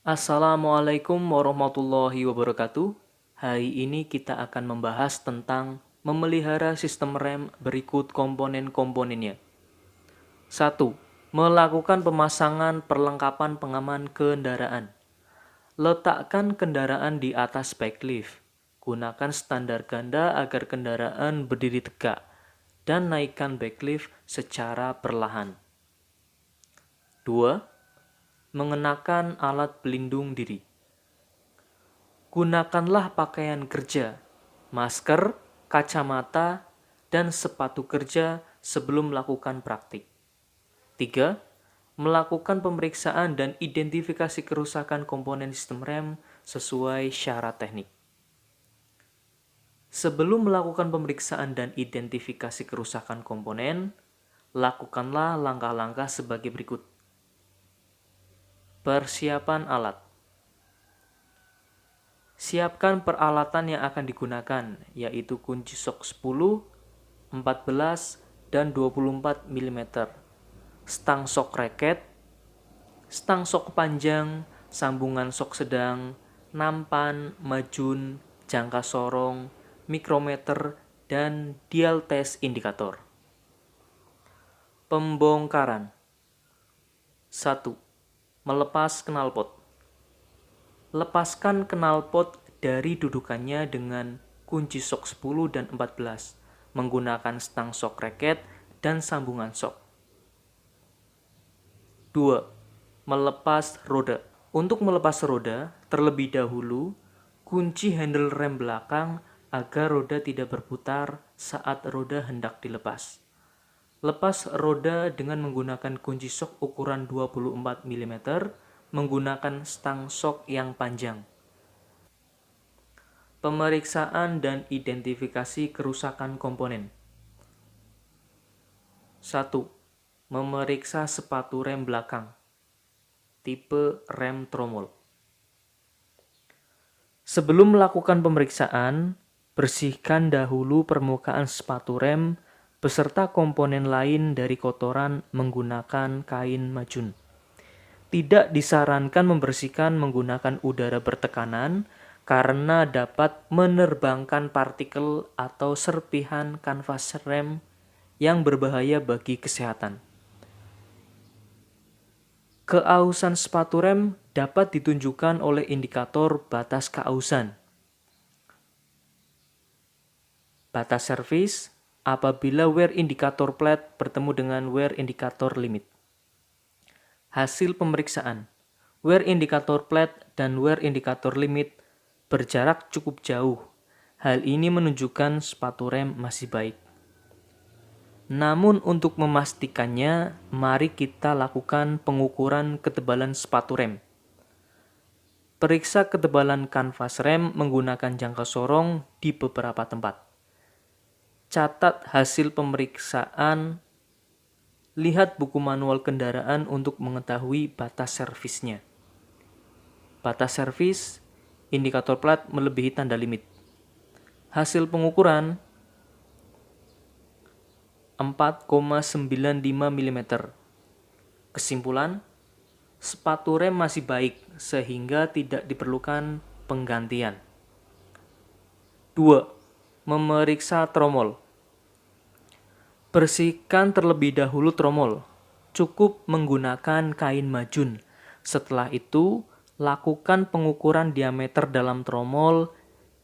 Assalamualaikum warahmatullahi wabarakatuh. Hari ini kita akan membahas tentang memelihara sistem rem berikut komponen-komponennya. 1. Melakukan pemasangan perlengkapan pengaman kendaraan. Letakkan kendaraan di atas backlift. Gunakan standar ganda agar kendaraan berdiri tegak dan naikkan backlift secara perlahan. 2. Mengenakan alat pelindung diri. Gunakanlah pakaian kerja, masker, kacamata, dan sepatu kerja sebelum melakukan praktik. 3. Melakukan pemeriksaan dan identifikasi kerusakan komponen sistem rem sesuai syarat teknik. Sebelum melakukan pemeriksaan dan identifikasi kerusakan komponen, lakukanlah langkah-langkah sebagai berikut. Persiapan alat. Siapkan peralatan yang akan digunakan, yaitu kunci sok 10, 14, dan 24 mm, stang sok reket, stang sok panjang, sambungan sok sedang, nampan, majun, jangka sorong, mikrometer, dan dial tes indikator. Pembongkaran. 1. Melepas knalpot. Lepaskan knalpot dari dudukannya dengan kunci sok 10 dan 14 menggunakan stang sok reket dan sambungan sok. 2. Melepas roda. Untuk melepas roda, terlebih dahulu kunci handle rem belakang agar roda tidak berputar saat roda hendak dilepas. Lepas roda dengan menggunakan kunci sok ukuran 24 mm menggunakan stang sok yang panjang. Pemeriksaan dan identifikasi kerusakan komponen. 1. Memeriksa sepatu rem belakang. Tipe rem tromol. Sebelum melakukan pemeriksaan, bersihkan dahulu permukaan sepatu rem beserta komponen lain dari kotoran menggunakan kain majun. Tidak disarankan membersihkan menggunakan udara bertekanan karena dapat menerbangkan partikel atau serpihan kanvas rem yang berbahaya bagi kesehatan. Keausan sepatu rem dapat ditunjukkan oleh indikator batas keausan. Batas servis apabila wear indicator plate bertemu dengan wear indicator limit. Hasil pemeriksaan. Wear indicator plate dan wear indicator limit berjarak cukup jauh. Hal ini menunjukkan sepatu rem masih baik. Namun untuk memastikannya, mari kita lakukan pengukuran ketebalan sepatu rem. Periksa ketebalan kanvas rem menggunakan jangka sorong di beberapa tempat. Catat hasil pemeriksaan. Lihat buku manual kendaraan untuk mengetahui batas servisnya. Batas servis, indikator plat melebihi tanda limit. Hasil pengukuran 4,95 mm. Kesimpulan, sepatu rem masih baik sehingga tidak diperlukan penggantian. 2. Memeriksa tromol. Bersihkan terlebih dahulu tromol. Cukup menggunakan kain majun. Setelah itu, lakukan pengukuran diameter dalam tromol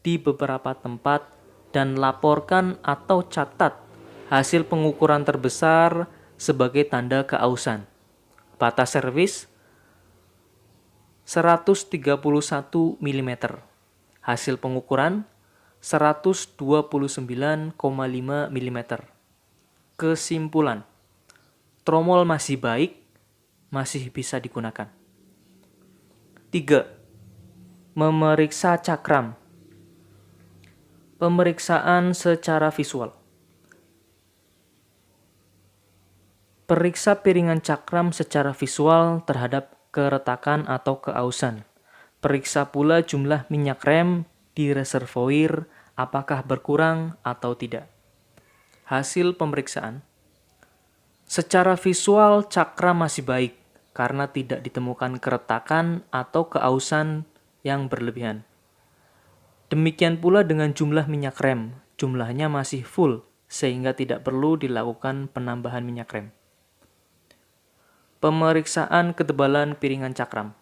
di beberapa tempat dan laporkan atau catat hasil pengukuran terbesar sebagai tanda keausan. Batas servis 131 mm. Hasil pengukuran 129,5 mm. Kesimpulan, tromol masih baik, masih bisa digunakan. 3. Memeriksa cakram. Pemeriksaan secara visual. Periksa piringan cakram secara visual terhadap keretakan atau keausan. Periksa pula jumlah minyak rem di reservoir apakah berkurang atau tidak. Hasil pemeriksaan. Secara visual cakram masih baik karena tidak ditemukan keretakan atau keausan yang berlebihan. Demikian pula dengan jumlah minyak rem, jumlahnya masih full sehingga tidak perlu dilakukan penambahan minyak rem. Pemeriksaan ketebalan piringan cakram.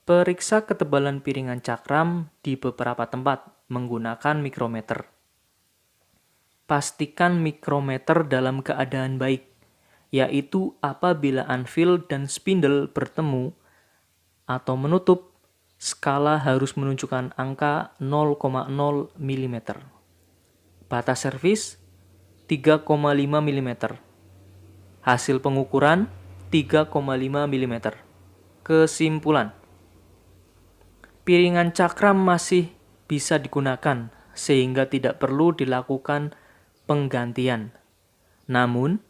Periksa ketebalan piringan cakram di beberapa tempat menggunakan mikrometer. Pastikan mikrometer dalam keadaan baik, yaitu apabila anvil dan spindle bertemu atau menutup, skala harus menunjukkan angka 0,0 mm. Batas servis 3,5 mm. Hasil pengukuran 3,5 mm. Kesimpulan, piringan cakram masih bisa digunakan sehingga tidak perlu dilakukan penggantian. Namun,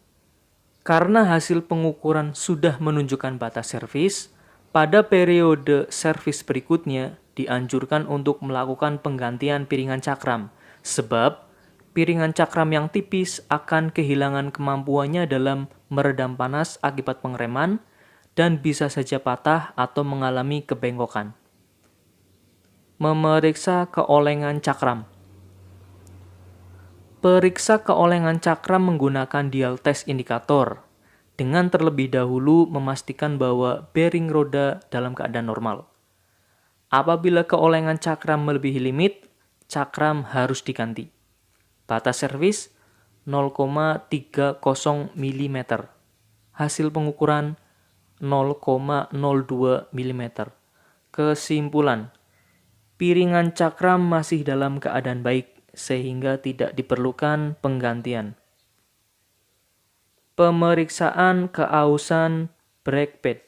karena hasil pengukuran sudah menunjukkan batas servis, pada periode servis berikutnya dianjurkan untuk melakukan penggantian piringan cakram, sebab piringan cakram yang tipis akan kehilangan kemampuannya dalam meredam panas akibat pengereman dan bisa saja patah atau mengalami kebengkokan. Memeriksa keolengan cakram. Periksa keolengan cakram menggunakan dial test indikator dengan terlebih dahulu memastikan bahwa bearing roda dalam keadaan normal. Apabila keolengan cakram melebihi limit, cakram harus diganti. Batas servis 0,30 mm. Hasil pengukuran 0,02 mm. Kesimpulan, piringan cakram masih dalam keadaan baik sehingga tidak diperlukan penggantian. Pemeriksaan keausan brake pad.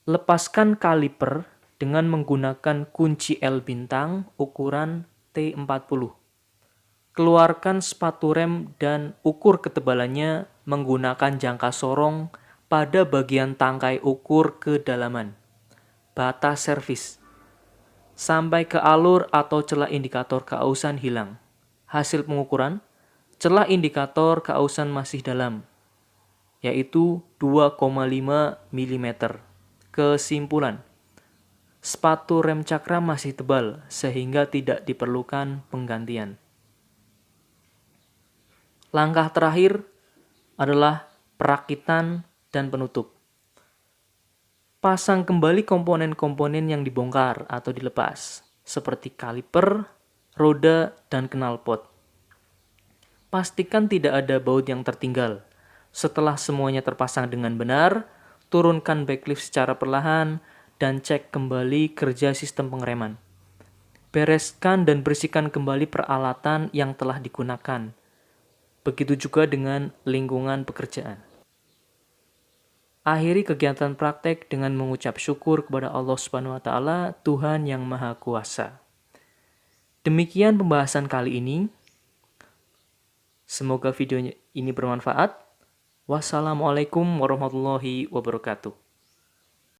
Lepaskan kaliper dengan menggunakan kunci L bintang ukuran T40. Keluarkan sepatu rem dan ukur ketebalannya menggunakan jangka sorong pada bagian tangkai ukur kedalaman. Batas servis. Sampai ke alur atau celah indikator keausan hilang. Hasil pengukuran, celah indikator keausan masih dalam, yaitu 2,5 mm. Kesimpulan, sepatu rem cakram masih tebal sehingga tidak diperlukan penggantian. Langkah terakhir adalah perakitan dan penutup. Pasang kembali komponen-komponen yang dibongkar atau dilepas, seperti kaliper, roda, dan knalpot. Pastikan tidak ada baut yang tertinggal. Setelah semuanya terpasang dengan benar, turunkan backlift secara perlahan dan cek kembali kerja sistem pengereman. Bereskan dan bersihkan kembali peralatan yang telah digunakan. Begitu juga dengan lingkungan pekerjaan. Akhiri kegiatan praktek dengan mengucap syukur kepada Allah Subhanahu wa taala, Tuhan yang Maha Kuasa. Demikian pembahasan kali ini. Semoga video ini bermanfaat. Wassalamualaikum warahmatullahi wabarakatuh.